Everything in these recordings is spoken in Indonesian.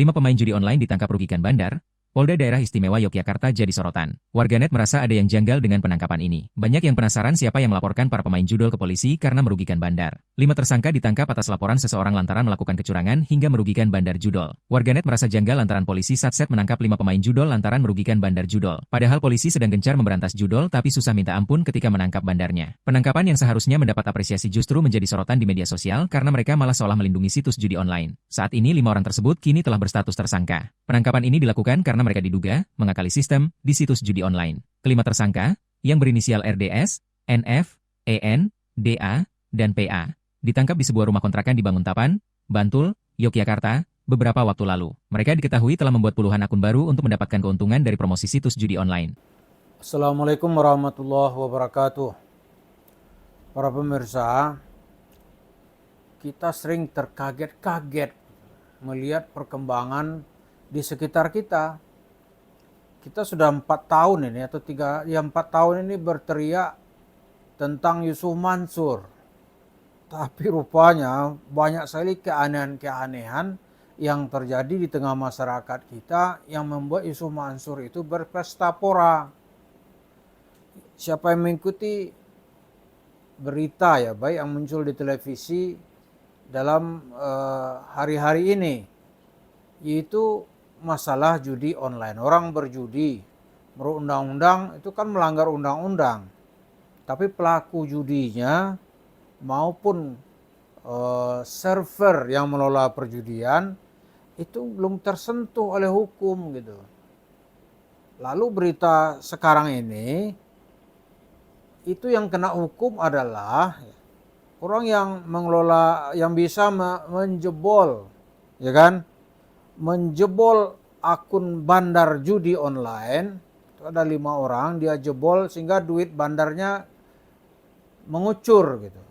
5 pemain judi online ditangkap rugikan bandar, Polda Daerah Istimewa Yogyakarta jadi sorotan. Warganet merasa ada yang janggal dengan penangkapan ini. Banyak yang penasaran siapa yang melaporkan para pemain judol ke polisi karena merugikan bandar. 5 tersangka ditangkap atas laporan seseorang lantaran melakukan kecurangan hingga merugikan bandar judol. Warganet merasa janggal lantaran polisi Satset menangkap 5 pemain judol lantaran merugikan bandar judol. Padahal polisi sedang gencar memberantas judol tapi susah minta ampun ketika menangkap bandarnya. Penangkapan yang seharusnya mendapat apresiasi justru menjadi sorotan di media sosial karena mereka malah seolah melindungi situs judi online. Saat ini 5 orang tersebut kini telah berstatus tersangka. Penangkapan ini dilakukan karena mereka diduga mengakali sistem di situs judi online. Kelima tersangka, yang berinisial RDS, NF, EN, DA, dan PA, ditangkap di sebuah rumah kontrakan di Banguntapan, Bantul, Yogyakarta, beberapa waktu lalu. Mereka diketahui telah membuat puluhan akun baru untuk mendapatkan keuntungan dari promosi situs judi online. Assalamualaikum warahmatullahi wabarakatuh. Para pemirsa, kita sering terkaget-kaget melihat perkembangan di sekitar kita. Kita sudah 4 tahun ini atau 4 tahun ini berteriak tentang Yusuf Mansur. Tapi rupanya banyak sekali keanehan-keanehan yang terjadi di tengah masyarakat kita yang membuat Yusuf Mansur itu berpesta pora. Siapa yang mengikuti berita ya baik yang muncul di televisi dalam hari-hari ini, yaitu masalah judi online. Orang berjudi menurut undang-undang itu kan melanggar undang-undang, tapi pelaku judinya maupun server yang mengelola perjudian itu belum tersentuh oleh hukum gitu. Lalu berita sekarang ini itu yang kena hukum adalah orang yang mengelola, yang bisa menjebol, ya kan? Menjebol akun bandar judi online. Itu ada 5 orang, dia jebol sehingga duit bandarnya mengucur gitu.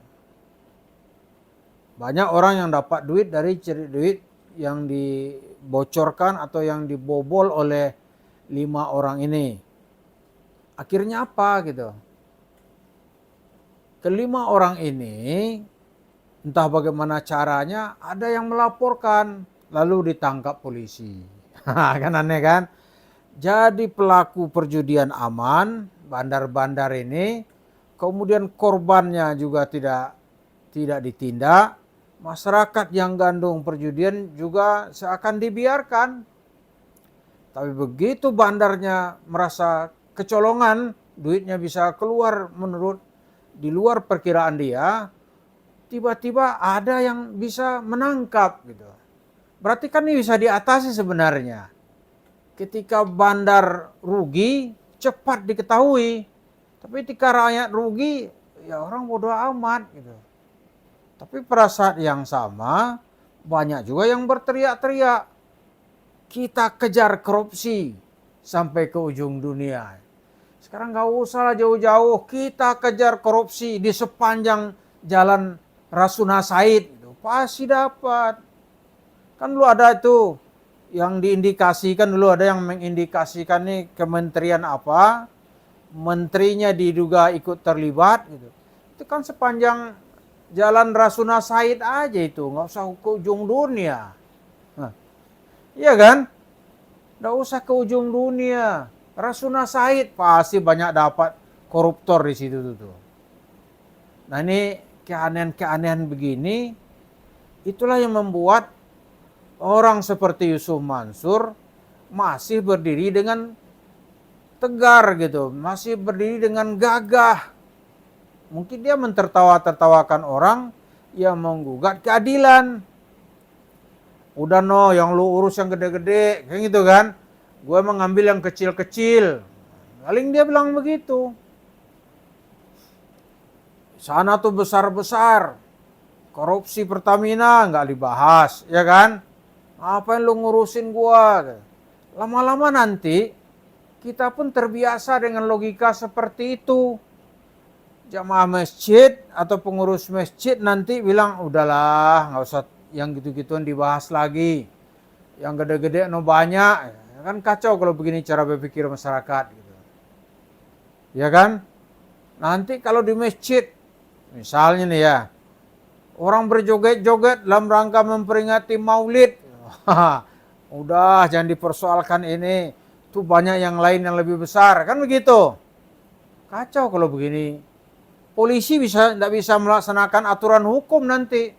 Banyak orang yang dapat duit dari duit yang dibocorkan atau yang dibobol oleh 5 orang ini. Akhirnya apa gitu? Kelima orang ini entah bagaimana caranya ada yang melaporkan lalu ditangkap polisi. Kan aneh kan? Jadi pelaku perjudian aman, bandar-bandar ini, kemudian korbannya juga tidak ditindak, masyarakat yang gandung perjudian juga seakan dibiarkan. Tapi begitu bandarnya merasa kecolongan, duitnya bisa keluar menurut di luar perkiraan dia, tiba-tiba ada yang bisa menangkap gitu. Berarti kan ini bisa diatasi sebenarnya. Ketika bandar rugi, cepat diketahui. Tapi ketika rakyat rugi, ya orang bodoh amat gitu. Tapi pada saat yang sama, banyak juga yang berteriak-teriak. Kita kejar korupsi sampai ke ujung dunia. Sekarang gak usah jauh-jauh, kita kejar korupsi di sepanjang jalan Rasuna Said. Gitu. Pasti dapat. Kan dulu ada itu yang diindikasikan, dulu ada yang mengindikasikan nih kementerian apa, menterinya diduga ikut terlibat gitu. Itu kan sepanjang jalan Rasuna Said aja itu, nggak usah ke ujung dunia. Nah, iya kan? Nggak usah ke ujung dunia. Rasuna Said pasti banyak dapat koruptor di situ tuh. Nah ini keanehan-keanehan begini, itulah yang membuat orang seperti Yusuf Mansur masih berdiri dengan tegar gitu, masih berdiri dengan gagah. Mungkin dia mentertawa-tertawakan orang yang menggugat keadilan. Udah no, yang lu urus yang gede-gede, kayak gitu kan. Gue mengambil yang kecil-kecil. Paling dia bilang begitu. Sana tuh besar-besar. Korupsi Pertamina nggak dibahas, ya kan? Apa yang lu ngurusin gua? Lama-lama nanti kita pun terbiasa dengan logika seperti itu. Jamaah masjid atau pengurus masjid nanti bilang, udahlah nggak usah yang gitu-gituan dibahas lagi. Yang gede-gede no banyak. Kan kacau kalau begini cara berpikir masyarakat. Gitu. Ya kan? Nanti kalau di masjid, misalnya nih ya, orang berjoget-joget dalam rangka memperingati maulid. Udah jangan dipersoalkan ini. Tuh banyak yang lain yang lebih besar. Kan begitu. Kacau kalau begini. Polisi tidak bisa melaksanakan aturan hukum nanti.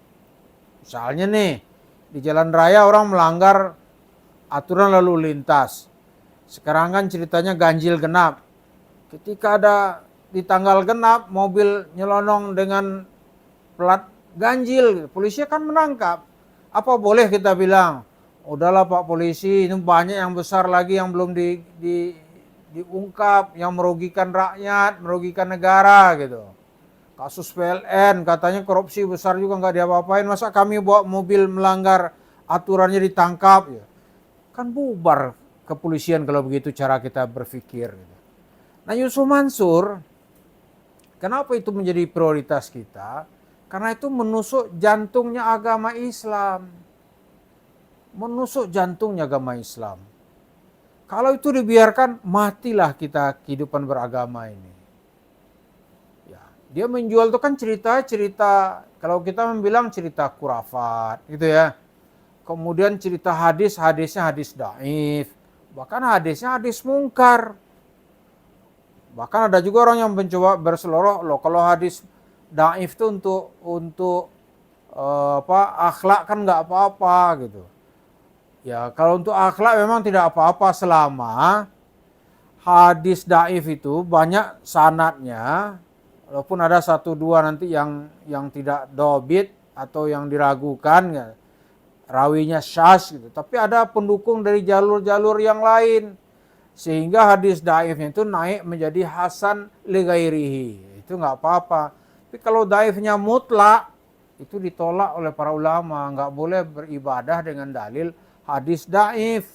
Misalnya nih, di jalan raya orang melanggar aturan lalu lintas. Sekarang kan ceritanya ganjil genap. Ketika ada di tanggal genap, mobil nyelonong dengan plat ganjil, polisi akan menangkap. Apa boleh kita bilang, udahlah Pak Polisi, ini banyak yang besar lagi yang belum diungkap, yang merugikan rakyat, merugikan negara gitu. Kasus PLN katanya korupsi besar juga nggak diapa-apain, masa kami bawa mobil melanggar aturannya ditangkap ya. Kan bubar kepolisian kalau begitu cara kita berpikir gitu. Nah, Yusuf Mansur, kenapa itu menjadi prioritas kita? Karena itu menusuk jantungnya agama Islam. Menusuk jantungnya agama Islam. Kalau itu dibiarkan, matilah kita kehidupan beragama ini. Ya, dia menjual itu kan cerita-cerita, kalau kita membilang cerita khurafat gitu ya. Kemudian cerita hadisnya hadis dhaif. Bahkan hadisnya hadis mungkar. Bahkan ada juga orang yang mencoba berseloroh, loh kalau hadis dhaif itu untuk akhlak kan nggak apa-apa gitu. Ya kalau untuk akhlak memang tidak apa-apa selama hadis dhaif itu banyak sanadnya, walaupun ada satu dua nanti yang tidak dobit atau yang diragukan ya, rawinya syaz gitu. Tapi ada pendukung dari jalur-jalur yang lain sehingga hadis dhaifnya itu naik menjadi hasan li ghairihi. Itu nggak apa-apa. Tapi kalau dhaifnya mutlak itu ditolak oleh para ulama, nggak boleh beribadah dengan dalil hadis dhaif.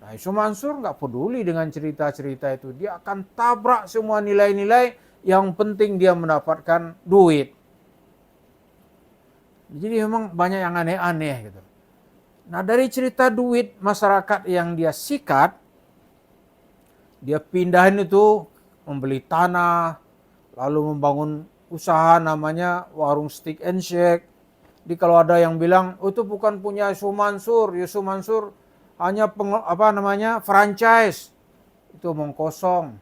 Nah, Yusuf Mansur nggak peduli dengan cerita-cerita itu. Dia akan tabrak semua nilai-nilai yang penting dia mendapatkan duit. Jadi memang banyak yang aneh-aneh gitu. Nah, dari cerita duit masyarakat yang dia sikat, dia pindahin itu membeli tanah, lalu membangun usaha namanya warung steak and shake. Jadi kalau ada yang bilang, oh, itu bukan punya Yusuf Mansur hanya franchise. Itu omong kosong.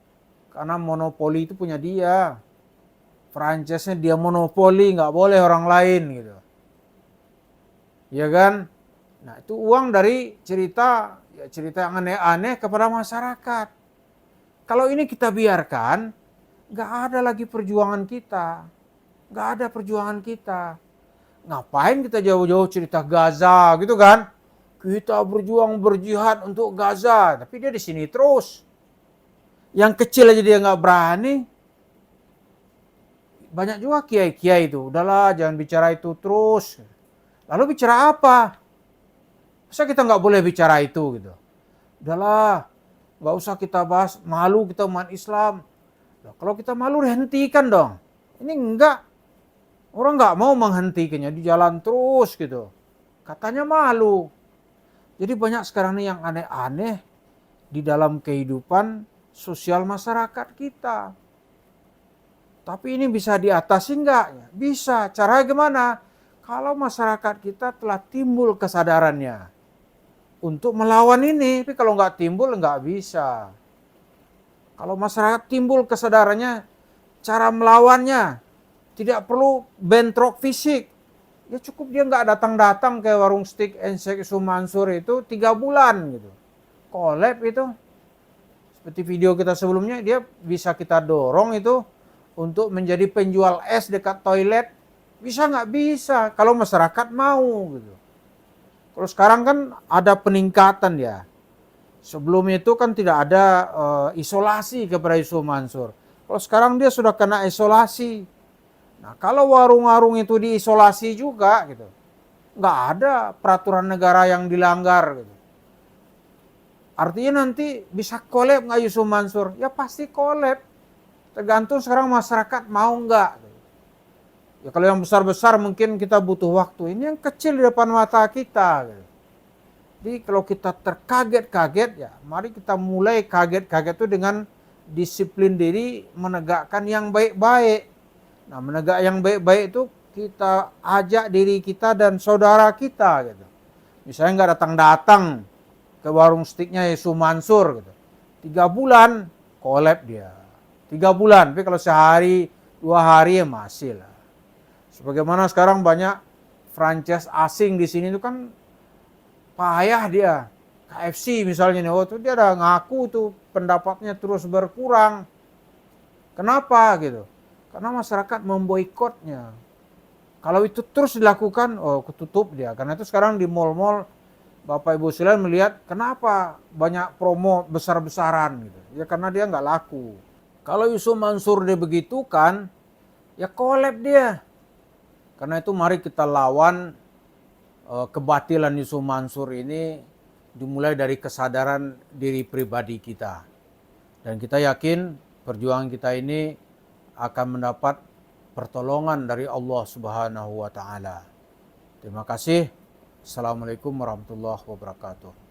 Karena monopoli itu punya dia. Franchise-nya dia monopoli, nggak boleh orang lain gitu. Ya kan? Nah, itu uang dari cerita yang aneh-aneh kepada masyarakat. Kalau ini kita biarkan, nggak ada lagi perjuangan kita. Nggak ada perjuangan kita. Ngapain kita jauh-jauh cerita Gaza gitu kan? Kita berjuang berjihad untuk Gaza, tapi dia di sini terus. Yang kecil aja dia nggak berani. Banyak juga kiai-kiai itu, udahlah jangan bicara itu terus. Lalu bicara apa? Masa kita nggak boleh bicara itu gitu? Udahlah, nggak usah kita bahas, malu kita umat Islam. Nah, kalau kita malu hentikan dong. Ini enggak. Orang nggak mau menghentikannya, di jalan terus gitu. Katanya malu. Jadi banyak sekarang ini yang aneh-aneh di dalam kehidupan sosial masyarakat kita. Tapi ini bisa diatasi nggak? Bisa. Caranya gimana? Kalau masyarakat kita telah timbul kesadarannya untuk melawan ini, tapi kalau nggak timbul nggak bisa. Kalau masyarakat timbul kesadarannya, cara melawannya tidak perlu bentrok fisik. Ya cukup dia nggak datang-datang ke warung steak and shake Yusuf Mansur itu 3 bulan gitu. Collab itu. Seperti video kita sebelumnya, dia bisa kita dorong itu untuk menjadi penjual es dekat toilet. Bisa nggak? Bisa. Kalau masyarakat mau gitu. Kalau sekarang kan ada peningkatan ya. Sebelumnya itu kan tidak ada isolasi kepada Yusuf Mansur. Kalau sekarang dia sudah kena isolasi. Nah, kalau warung-warung itu diisolasi juga gitu, nggak ada peraturan negara yang dilanggar gitu. Artinya nanti bisa collab nggak Yusuf Mansur? Ya pasti collab. Tergantung sekarang masyarakat mau nggak. Ya kalau yang besar-besar mungkin kita butuh waktu. Ini yang kecil di depan mata kita. Gitu. Jadi kalau kita terkaget-kaget ya, mari kita mulai kaget-kaget itu dengan disiplin diri menegakkan yang baik-baik. Nah, menegak yang baik-baik itu kita ajak diri kita dan saudara kita gitu. Misalnya nggak datang-datang ke warung steaknya Yusuf Mansur gitu. 3 bulan collab dia. 3 bulan, tapi kalau sehari 2 hari ya masih lah. Sebagaimana sekarang banyak franchise asing di sini itu kan payah dia. KFC misalnya nih, waktu dia ada ngaku tuh pendapatnya terus berkurang. Kenapa gitu? Karena masyarakat memboikotnya. Kalau itu terus dilakukan, oh ketutup dia. Karena itu sekarang di mal-mal Bapak Ibu sekalian melihat kenapa banyak promo besar-besaran gitu. Ya karena dia nggak laku. Kalau Yusuf Mansur dia begitu kan, ya collab dia. Karena itu mari kita lawan kebatilan Yusuf Mansur ini dimulai dari kesadaran diri pribadi kita. Dan kita yakin perjuangan kita ini akan mendapat pertolongan dari Allah Subhanahu wa taala. Terima kasih. Assalamualaikum warahmatullahi wabarakatuh.